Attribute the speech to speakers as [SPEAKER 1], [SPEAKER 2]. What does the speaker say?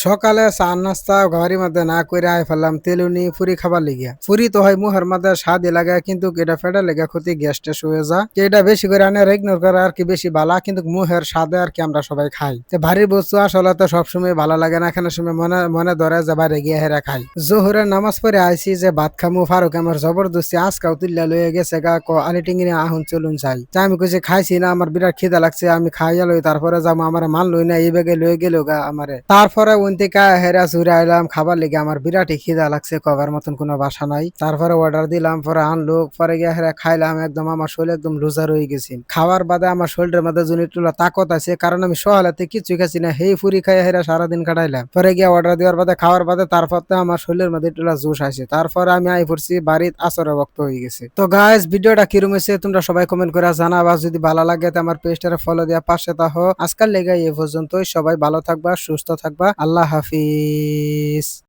[SPEAKER 1] সকালে চা নাস্তা ঘরের মধ্যে না কইরা আই ফেললাম তেলুনি ফুরি খাবার লিগিয়া। ফুরি তো হয় মুহের মধ্যে স্বাদই লাগে কিন্তু এটা ফেটের লেগে ক্ষতি গ্যাস ট্যাস হয়ে যায়। তো এটা বেশি করে আনে ইগনোর করা আর কি বেশি ভালো কিন্তু মুহের স্বাদে আর কি আমরা সবাই খাই। তো ভারী বস্তু আসলে তো সবসময় ভালো লাগে না, এখানে সময় মনে মনে ধরে যে বাইরে গিয়ে হেরা খাই। জোহরের নামাজ পড়ে আইছি যে ভাত খামু, ফারুক আমার জবরদস্তি আজকাও তুল্লা লয়ে গেছে গা আলি টিঙ্গি আহুন চলুন যাই। তা আমি কইছি খাইছি না, আমার বিরাট খিদা লাগছে, আমি খাইয়া লই তারপরে যাবো। আমার মান লই না এই বেগে লয়ে গেল গা আমারে। তারপরে ওন থেকে হেরা চুরে আইলাম খাবার লেগে, আমার বিরাটই খিদা লাগছে, কবার মতন কোনো বাসা নাই। তারপরে অর্ডার দিলাম, পরে আনলো, পরে গিয়ে হেরা খাইলাম, একদম আমার শরীর একদম লুজা রয়ে গেছি। খাওয়ার বাদে আমার শরীরের মধ্যে জনিটুলা তাকত আছে, কারণ আমি সহালাতে কিছু খাচ্ছি না, হেই ফুরি খাই হেরা সারাদিন কাটাইলাম। পরে গিয়ে অর্ডার দেওয়ার বাদে খাওয়ার বাদে তারপর তো আমার শরীরের মধ্যে একটু জোশ আসে। তারপর আমি আই পড়ছি বাড়ির আসরে বক্ত হয়ে গেছে। তো গাইস, ভিডিওটা কিরম হয়েছে তোমরা সবাই কমেন্ট করে জানাবা। যদি ভালো লাগে তো আমার পেজটারে ফলো দেওয়া পাশে তাহ। আজকাল লেগে এ পর্যন্তই, সবাই ভালো থাকবা, সুস্থ থাকবা, আল্লাহ হাফিজ।